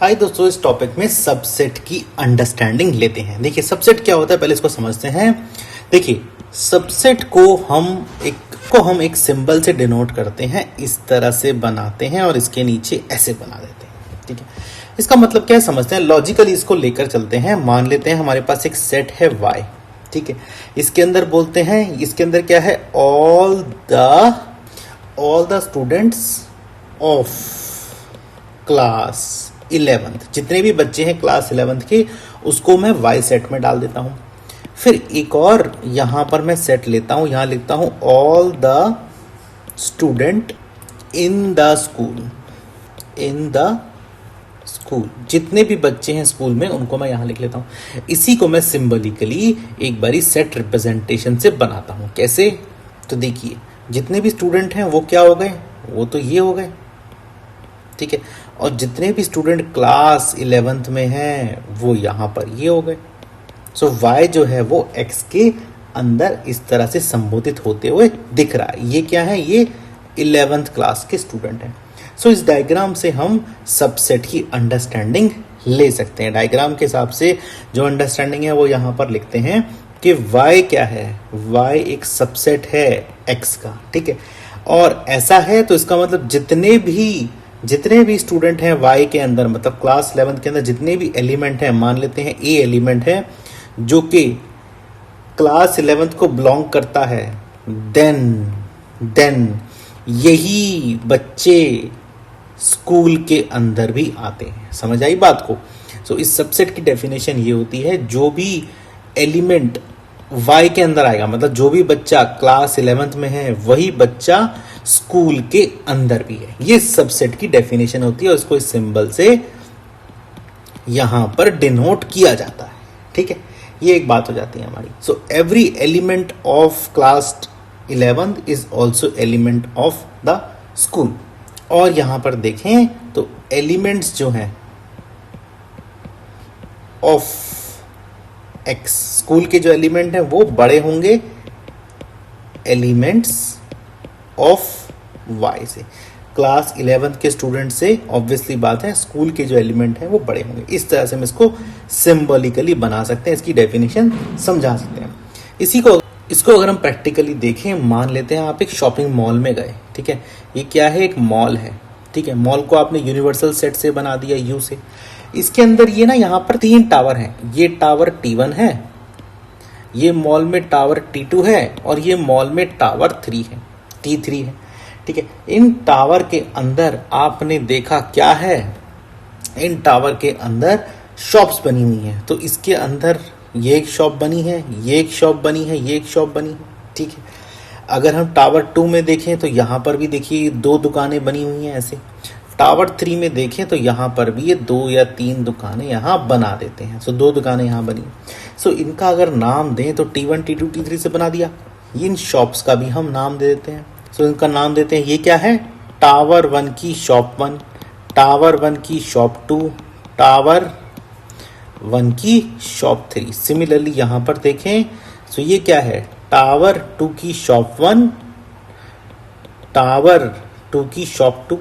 हाय दोस्तों, इस टॉपिक में सबसेट की अंडरस्टैंडिंग लेते हैं। देखिए सबसेट क्या होता है पहले इसको समझते हैं। देखिए सबसेट को हम एक सिंबल से डिनोट करते हैं, इस तरह से बनाते हैं और इसके नीचे ऐसे बना देते हैं। ठीक है, इसका मतलब क्या है समझते हैं। लॉजिकली इसको लेकर चलते हैं। मान लेते हैं हमारे पास एक सेट है y। ठीक है, इसके अंदर बोलते हैं, इसके अंदर क्या है, all the students of class 11th, जितने भी बच्चे हैं क्लास 11th के, उसको मैं y सेट में डाल देता हूं। फिर एक और यहां पर मैं सेट लेता हूं, यहां लिखता हूं all the student in the school, जितने भी बच्चे हैं स्कूल में उनको मैं यहां लिख लेता हूं। इसी को मैं सिंबलिकली एक बारी सेट रिप्रेजेंटेशन से बनाता हूं। कैसे, तो देखिए जितने भी स्टूडेंट हैं वो क्या हो गए, वो तो ये हो गए। ठीक है, और जितने भी स्टूडेंट क्लास 11th में हैं वो यहां पर ये हो गए। सो y जो है वो x के अंदर इस तरह से संबोधित होते हुए दिख रहा है। ये क्या है, ये 11th क्लास के स्टूडेंट हैं। सो इस डायग्राम से हम सबसेट की अंडरस्टैंडिंग ले सकते हैं। डायग्राम के हिसाब से जो अंडरस्टैंडिंग है वो यहां पर लिखते हैं कि y क्या है, y एक सबसेट है x का। ठीक है, और ऐसा है तो इसका मतलब जितने भी स्टूडेंट हैं y के अंदर, मतलब क्लास 11 के अंदर जितने भी एलिमेंट हैं, मान लेते हैं a एलिमेंट है जो कि क्लास 11 को बिलोंग करता है, देन यही बच्चे स्कूल के अंदर भी आते हैं। समझ आई बात को। सो इस सबसेट की डेफिनेशन ये होती है, जो भी एलिमेंट y के अंदर आएगा, मतलब जो भी बच्चा क्लास 11th में है वही बच्चा स्कूल के अंदर भी है। ये सबसेट की डेफिनेशन होती है और इसको इस सिंबल से यहां पर डिनोट किया जाता है। ठीक है, ये एक बात हो जाती है हमारी। So every element of class 11 is also element of the school. और यहां पर देखें तो एलिमेंट्स जो हैं ऑफ x, स्कूल के जो एलिमेंट हैं वो बड़े होंगे एलिमेंट्स ऑफ y से। क्लास 11 के स्टूडेंट से ऑब्वियसली बात है स्कूल के जो एलिमेंट हैं वो बड़े होंगे। इस तरह से हम इसको सिंबॉलिकली बना सकते हैं, इसकी डेफिनेशन समझा सकते हैं। इसको अगर हम प्रैक्टिकली देखें, मान लेते हैं आप एक शॉपिंग मॉल में गए। ठीक है, ये क्या है, एक मॉल है। ठीक है, मॉल को आपने यूनिवर्सल सेट से बना दिया U से। इसके अंदर ये ना यहाँ पर 3 टावर हैं। ये टावर T1 है, ये मॉल में टावर T2 है और ये मॉल में टावर T3 है। ठीक है, इन टावर के अंदर आपने देखा क्या है, इन टावर के अंदर शॉप्स बनी हुई हैं। तो इसके अंदर ये एक शॉप बनी है, ये एक शॉप बनी है, ये एक शॉप बनी है। ठीक है, अगर हम टावर 2 में देखें तो यहाँ पर भी देखिए 2 दुकानें बनी हुई हैं ऐसे। टावर 3 में देखें तो यहाँ पर भी ये 2 या 3 दुकानें यहाँ बना देते हैं। सो 2 दुकानें यहाँ बनी। सो इनका अगर नाम दें तो T1, T2, T3 से बना दिया। इन शॉप्स का भी हम नाम दे देते हैं। सो इनका नाम देते हैं, ये क्या है, टावर 1 की शॉप 1, टावर 1 की शॉप 2, टावर 1 की शॉप 3। सिमिलरली यहाँ पर देखें तो ये क्या है, टावर 2 की शॉप 1, टावर 2 की शॉप 2।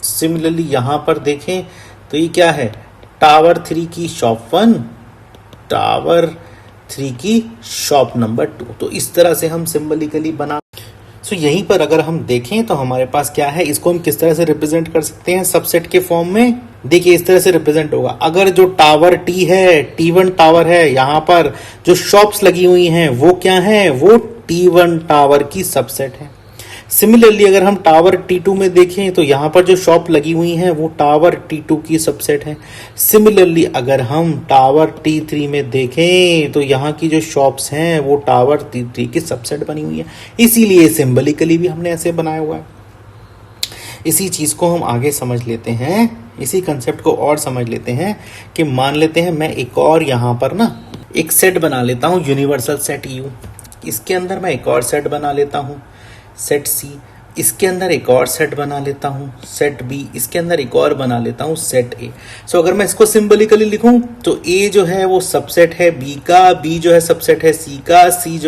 सिमिलरली यहाँ पर देखें तो ये क्या है, टावर 3 की शॉप 1, टावर 3 की शॉप नंबर 2। तो इस तरह से हम सिंबलिकली बना। सो यहीं पर अगर हम देखें तो हमारे पास क्या है, इसको हम किस तरह से रिप्रेजेंट कर सकते हैं सबसेट के फॉर्म में। देखिए इस तरह से रिप्रेजेंट होगा। अगर जो टावर T है, T1 टावर है, यहाँ पर जो शॉप्स लगी हुई हैं वो क्या है, वो T1 टावर की सबसेट है। सिमिलरली अगर हम टावर T2 में देखें तो यहाँ पर जो शॉप लगी हुई हैं वो टावर T2 की सबसेट है। सिमिलरली अगर हम टावर T3 में देखें तो यहाँ की जो शॉप्स हैं वो टावर T3 की सबसेट बनी हुई है। इसीलिए सिंबलिकली भी हमने ऐसे बनाया हुआ है। इसी चीज़ को हम आगे समझ लेते हैं, इसी कंसेप्ट को और समझ लेते हैं कि मान लेते हैं मैं एक और यहाँ पर ना एक सेट बना लेता हूँ, यूनिवर्सल सेट U। इसके अंदर मैं एक और सेट बना लेता हूँ, सेट C। इसके अंदर एक और सेट बना लेता हूं, सेट बी, इसके अंदर एक और बना लेता हूं, सेट ए। सो अगर मैं इसको सिंबलिकली लिखूं तो ए जो है वो सबसेट है बी का, बी जो है सबसेट है सी का, सी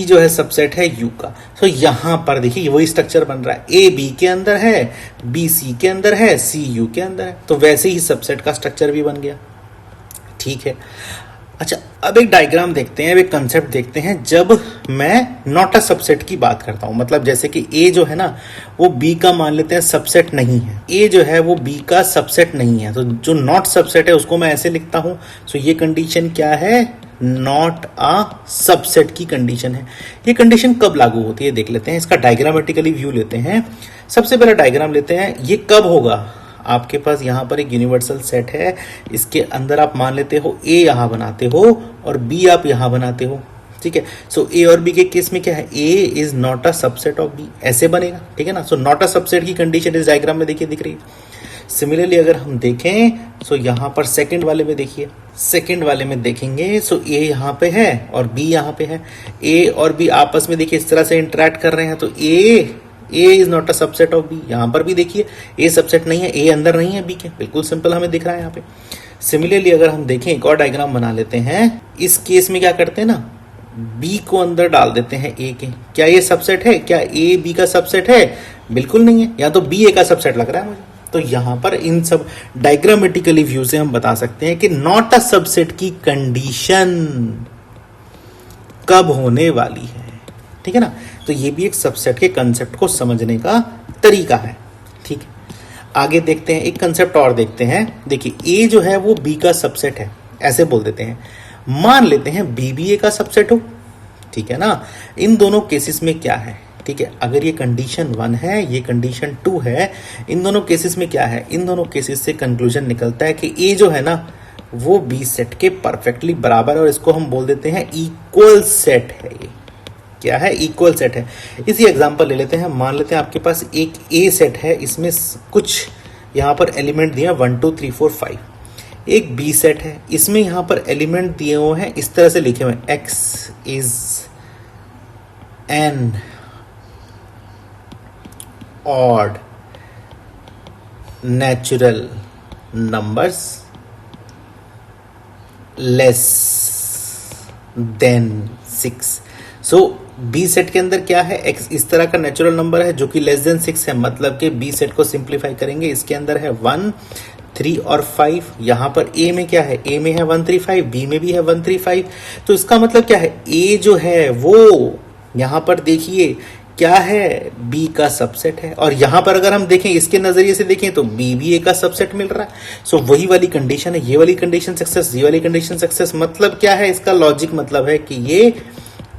जो है सबसेट है यू का। सो यहां पर देखिए वही स्ट्रक्चर बन रहा है, ए बी के अंदर है, बी सी के अंदर है, सी यू के अंदर है, तो वैसे ही सबसेट का स्ट्रक्चर भी बन गया। ठीक है, अच्छा अब एक डायग्राम देखते हैं, अब एक कंसेप्ट देखते हैं जब मैं नॉट अ सबसेट की बात करता हूं। मतलब जैसे कि ए जो है ना वो बी का मान लेते हैं सबसेट नहीं है, ए जो है वो बी का सबसेट नहीं है, तो जो नॉट सबसेट है उसको मैं ऐसे लिखता हूं। सो ये कंडीशन क्या है, नॉट अ सबसेट की कंडीशन है। ये कंडीशन कब लागू होती है देख लेते हैं, इसका डायग्रामेटिकली व्यू लेते हैं। सबसे पहला डायग्राम लेते हैं, ये कब होगा, आपके पास यहाँ पर एक यूनिवर्सल सेट है, इसके अंदर आप मान लेते हो ए यहाँ बनाते हो और बी आप यहाँ बनाते हो। ठीक है, सो ए और बी के केस में क्या है, A is not a subset of B, ऐसे बनेगा। ठीक है ना, सो नॉट अ सबसेट की कंडीशन इस डायग्राम में देखिए दिख रही है। सिमिलरली अगर हम देखें सो यहाँ पर सेकंड वाले में देखिए, सेकंड वाले में देखेंगे सो ए यहाँ पे है और बी यहाँ पे है, ए और बी आपस में देखिए इस तरह से इंटरेक्ट कर रहे हैं, तो A is not a subset of B. यहां पर भी देखिए ए सबसेट नहीं है, ए अंदर नहीं है बी के, बिल्कुल सिंपल हमें दिख रहा है यहाँ पे। सिमिलरली अगर हम देखें एक और डायग्राम बना लेते हैं, इस केस में क्या करते हैं ना, बी को अंदर डाल देते हैं ए के। क्या ये सबसेट है, क्या ए बी का सबसेट है, बिल्कुल नहीं है, या तो बी ए का सबसेट लग रहा है मुझे। तो यहां पर इन सब डायग्रामेटिकली व्यू से हम बता सकते हैं कि नॉट अ सबसेट की कंडीशन कब होने वाली है। ठीक है ना, तो ये भी एक सबसेट के कंसेप्ट को समझने का तरीका है। ठीक है, आगे देखते हैं, एक कंसेप्ट और देखते हैं। देखिए ए जो है वो बी का सबसेट है, ऐसे बोल देते हैं, मान लेते हैं बी भी ए का सबसेट हो। ठीक है ना, इन दोनों केसेस में क्या है, ठीक है, अगर ये कंडीशन 1 है, ये कंडीशन 2 है, इन दोनों केसेस में क्या है, इन दोनों केसेस से कंक्लूजन निकलता है कि ए जो है ना वो बी सेट के परफेक्टली बराबर, और इसको हम बोल देते हैं इक्वल सेट है। ये क्या है, इक्वल सेट है। इसी एग्जांपल ले लेते हैं, मान लेते हैं आपके पास एक ए सेट है, इसमें कुछ यहाँ पर एलिमेंट दिए 1 2 3 4 5। एक बी सेट है, इसमें यहाँ पर एलिमेंट दिए हुए हैं, इस तरह से लिखे हुए हैं, x is an odd natural numbers less than 6। So B set के अंदर क्या है, एक्स इस तरह का नेचुरल नंबर है जो कि लेस देन 6 है, मतलब कि बी सेट को सिंप्लीफाई करेंगे, इसके अंदर है 1 3 और 5। यहां पर ए में क्या है, ए में है 1 3 5, बी में भी है 1 3 5। तो इसका मतलब क्या है, ए जो है वो यहां पर देखिए क्या है, बी का सबसेट है, और यहां पर अगर हम देखें इसके नजरिए से देखें तो बी भी ए का सबसेट मिल रहा है। सो वही वाली कंडीशन है, ये वाली कंडीशन सक्सेस, ये वाली कंडीशन सक्सेस। मतलब क्या है, इसका लॉजिक मतलब है कि ये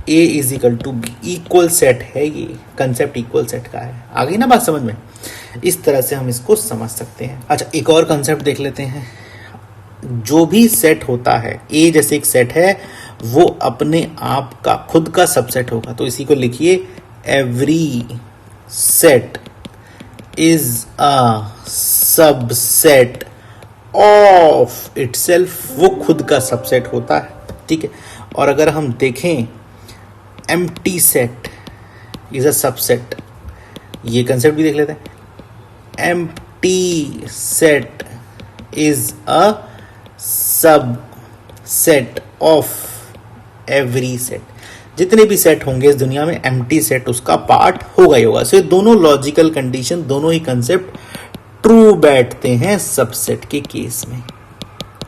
A is equal to B, equal set है, ये कंसेप्ट इक्वल सेट का है। आ गई ना बात समझ में, इस तरह से हम इसको समझ सकते हैं। अच्छा एक और कंसेप्ट देख लेते हैं, जो भी सेट होता है, ए जैसे एक सेट है, वो अपने आप का खुद का सबसेट होगा। तो इसी को लिखिए, every set is a subset of itself, वो खुद का सबसेट होता है। ठीक है, और अगर हम देखें empty set is a subset, ये कंसेप्ट भी देख लेते हैं, empty set is a subset of every set. जितने भी सेट होंगे इस दुनिया में, एम्प्टी सेट उसका पार्ट होगा ही होगा। सो ये दोनों लॉजिकल कंडीशन, दोनों ही कंसेप्ट ट्रू बैठते हैं सबसेट के केस में।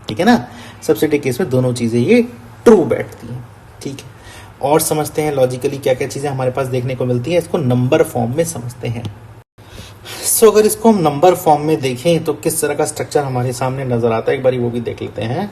ठीक है ना, सबसेट के केस में दोनों चीजें ये ट्रू बैठती हैं। ठीक है, और समझते हैं लॉजिकली क्या क्या चीजें हमारे पास देखने को मिलती है, इसको नंबर फॉर्म में समझते हैं। सो अगर इसको हम नंबर फॉर्म में देखें तो किस तरह का स्ट्रक्चर हमारे सामने नजर आता है, एक बार वो भी देख लेते हैं।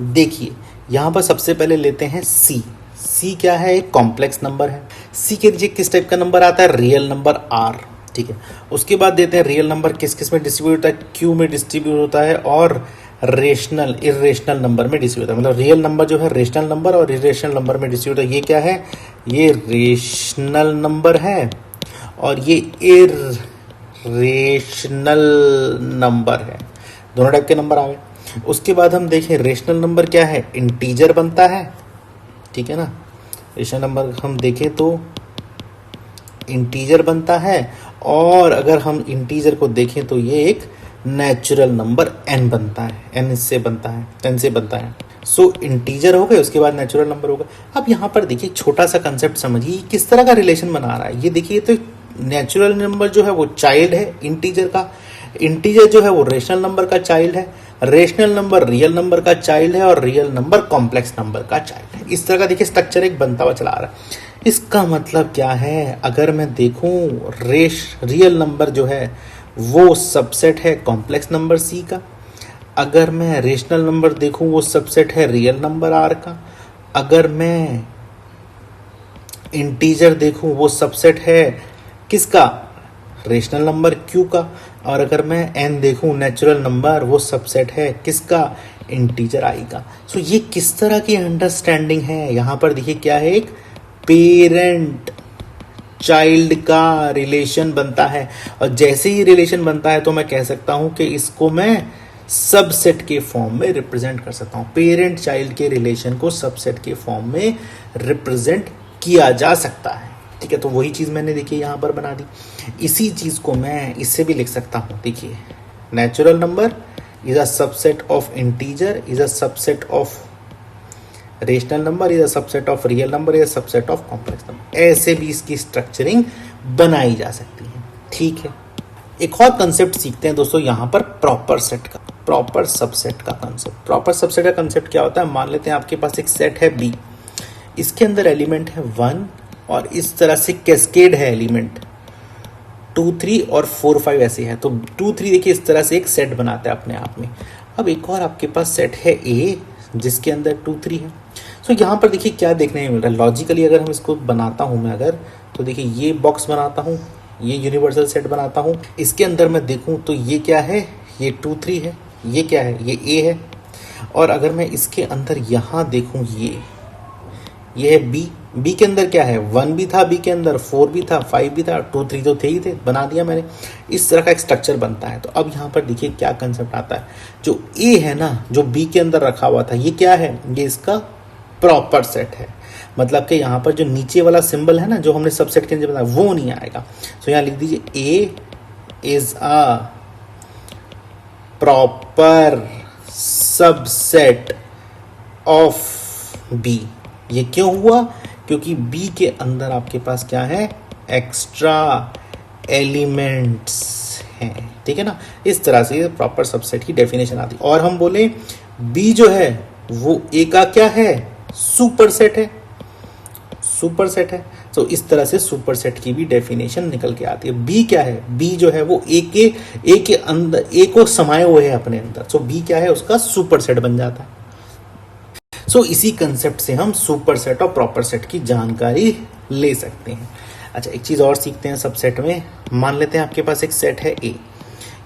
देखिए यहां पर सबसे पहले लेते हैं सी। सी क्या है, एक कॉम्प्लेक्स नंबर है। सी के नीचे किस टाइप का नंबर आता है, रियल नंबर आर। ठीक है, उसके बाद देते हैं रियल नंबर किस किस में डिस्ट्रीब्यूट होता है, क्यू में डिस्ट्रीब्यूट होता है, और रेशनल इरेशनल नंबर में डिस्ट्रीब्यूट होता है। मतलब रियल नंबर जो है रेशनल नंबर और इरेशनल नंबर में डिस्ट्रीब्यूट होता है। ये क्या है, ये रेशनल नंबर है और ये इरेशनल नंबर है, दोनों टाइप के नंबर आ गए। उसके बाद हम देखें रेशनल नंबर क्या है, इंटीजर बनता है। ठीक है ना, रेशनल नंबर हम देखें तो इंटीजर बनता है, और अगर हम इंटीजर को देखें तो ये एक नेचुरल नंबर n बनता है, n से बनता है। सो इंटीजर हो गए, उसके बाद नेचुरल नंबर होगा। अब यहाँ पर देखिए छोटा सा कंसेप्ट समझिए किस तरह का रिलेशन बना रहा है। ये देखिए तो नेचुरल नंबर जो है वो चाइल्ड है इंटीजर का, इंटीजर जो है वो रेशनल नंबर का चाइल्ड है, रेशनल नंबर रियल नंबर का चाइल्ड है, और रियल नंबर कॉम्प्लेक्स नंबर का चाइल्ड है। इस तरह का देखिए स्ट्रक्चर एक बनता हुआ चला आ रहा है। इसका मतलब क्या है, अगर मैं देखूं रियल नंबर जो है वो सबसेट है कॉम्प्लेक्स नंबर सी का, अगर मैं रेशनल नंबर देखूं वो सबसेट है रियल नंबर आर का, अगर मैं इंटीजर देखूं वो सबसेट है किसका, रेशनल नंबर क्यू का, और अगर मैं एन देखूं नेचुरल नंबर वो सबसेट है किसका, इंटीजर आई का। सो ये किस तरह की अंडरस्टैंडिंग है, यहां पर देखिए क्या है, एक पेरेंट चाइल्ड का रिलेशन बनता है। और जैसे ही रिलेशन बनता है तो मैं कह सकता हूं कि इसको मैं सबसेट के फॉर्म में रिप्रेजेंट कर सकता हूं। पेरेंट चाइल्ड के रिलेशन को सबसेट के फॉर्म में रिप्रेजेंट किया जा सकता है। ठीक है, तो वही चीज मैंने देखिए यहां पर बना दी। इसी चीज को मैं इससे भी लिख सकता हूं, देखिए natural number is a subset of integer, is a subset of rational number, is a subset of real number, is a subset of complex number. ऐसे भी इसकी स्ट्रक्चरिंग बनाई जा सकती है। ठीक है, एक और कंसेप्ट सीखते हैं दोस्तों यहां पर, प्रॉपर सेट का, प्रॉपर सबसेट का कंसेप्ट। प्रॉपर सबसेट का कंसेप्ट क्या होता है, मान लेते हैं आपके पास एक सेट है बी, इसके अंदर एलिमेंट है 1 और इस तरह से कैस्केड है एलिमेंट 2, 3 और 4, 5 ऐसे है। तो 2, 3 देखिए इस तरह से एक सेट बनाता है अपने आप में। अब एक और आपके पास सेट है ए जिसके अंदर 2, 3 है। सो यहाँ पर देखिए क्या देखने में मिल रहा है, लॉजिकली अगर हम इसको बनाता हूँ मैं अगर, तो देखिए ये बॉक्स बनाता हूँ, ये यूनिवर्सल सेट बनाता हूँ, इसके अंदर मैं देखूँ तो ये क्या है, ये 2, 3 है, ये क्या है, ये ए है। और अगर मैं इसके अंदर यहाँ देखूँ ये है बी, बी के अंदर क्या है, 1 भी था बी के अंदर, 4 भी था, 5 भी था, 2, 3 तो थे ही थे, बना दिया मैंने। इस तरह का एक स्ट्रक्चर बनता है। तो अब यहाँ पर देखिए क्या कंसेप्ट आता है, जो ए है ना जो बी के अंदर रखा हुआ था, ये क्या है, ये इसका प्रॉपर सेट है। मतलब कि यहाँ पर जो नीचे वाला सिंबल है ना जो हमने सबसेट के अंदर बनाया वो नहीं आएगा। तो यहाँ लिख दीजिए A is a proper subset of B. ये क्यों हुआ, क्योंकि बी के अंदर आपके पास क्या है, एक्स्ट्रा एलिमेंट्स हैं। ठीक है ना, इस तरह से प्रॉपर सबसेट की डेफिनेशन आती है। और हम बोले बी जो है वो ए का क्या है, सुपर सेट है, सुपर सेट है। तो इस तरह से सुपर सेट की भी डेफिनेशन निकल के आती है। बी क्या है, बी जो है वो ए के अंदर, ए को समाये हुए है अपने अंदर। तो बी क्या है, उसका सुपर सेट बन जाता है। सो इसी कंसेप्ट से हम सुपर सेट और प्रॉपर सेट की जानकारी ले सकते हैं। अच्छा, एक चीज और सीखते हैं सबसेट में। मान लेते हैं आपके पास एक सेट है ए,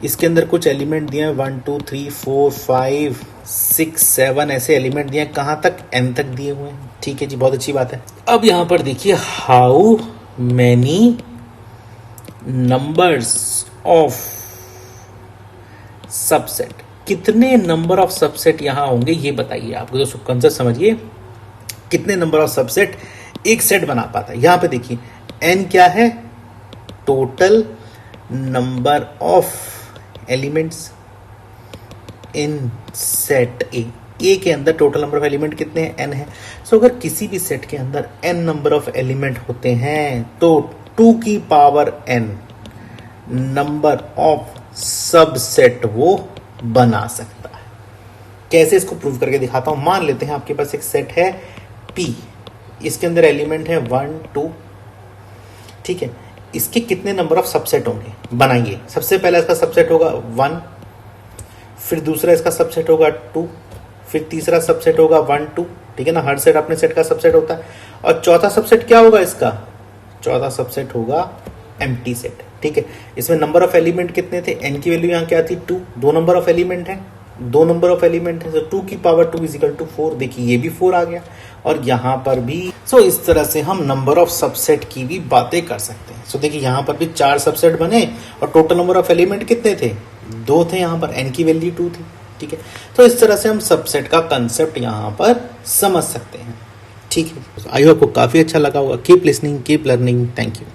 इसके अंदर कुछ एलिमेंट दिए हैं 1, 2, 3, 4, 5, 6, 7 ऐसे एलिमेंट दिए हैं, कहां तक, n तक दिए हुए हैं। ठीक है जी, बहुत अच्छी बात है। अब यहां पर देखिए how many numbers of subset, कितने नंबर ऑफ सबसेट यहां होंगे ये बताइए। आपको तो कंसेप्ट समझिए, कितने नंबर ऑफ सबसेट एक सेट बना पाता है। यहां पे देखिए n क्या है, total number of elements in set ए के अंदर टोटल नंबर ऑफ एलिमेंट कितने हैं, n है। सो अगर किसी भी सेट के अंदर n नंबर ऑफ एलिमेंट होते हैं तो 2 की power n number of subset वो बना सकता है। कैसे इसको प्रूव करके दिखाता हूं। मान लेते हैं आपके पास एक सेट है P, इसके अंदर एलिमेंट है 1, 2। ठीक है, इसके कितने नंबर ऑफ सबसेट होंगे बनाइए। सबसे पहला इसका सबसेट होगा 1, फिर दूसरा इसका सबसेट होगा 2, फिर तीसरा सबसेट होगा 1, 2। ठीक है ना, हर सेट अपने सेट का सबसेट होता है। और चौथा सबसेट क्या होगा इसका, चौथा सबसेट होगा एम्प्टी सेट। ठीक है, इसमें नंबर ऑफ एलिमेंट कितने थे, n की वैल्यू यहाँ क्या थी 2, 2 नंबर ऑफ एलिमेंट है, 2 नंबर ऑफ एलिमेंट है, तो 2 की पावर 2 इज इक्वल टू 4। देखिए ये भी 4 आ गया और यहाँ पर भी। सो इस तरह से हम नंबर ऑफ सबसेट की भी बातें कर सकते हैं। सो देखिए यहाँ पर भी 4 सबसेट बने और टोटल नंबर ऑफ एलिमेंट कितने थे, 2 थे। यहाँ पर n की वैल्यू 2 थी। ठीक है, तो इस तरह से हम सबसेट का कंसेप्ट यहाँ पर समझ सकते हैं। ठीक है, आई होप आपको काफी अच्छा लगा होगा। Keep listening, keep learning. Thank you.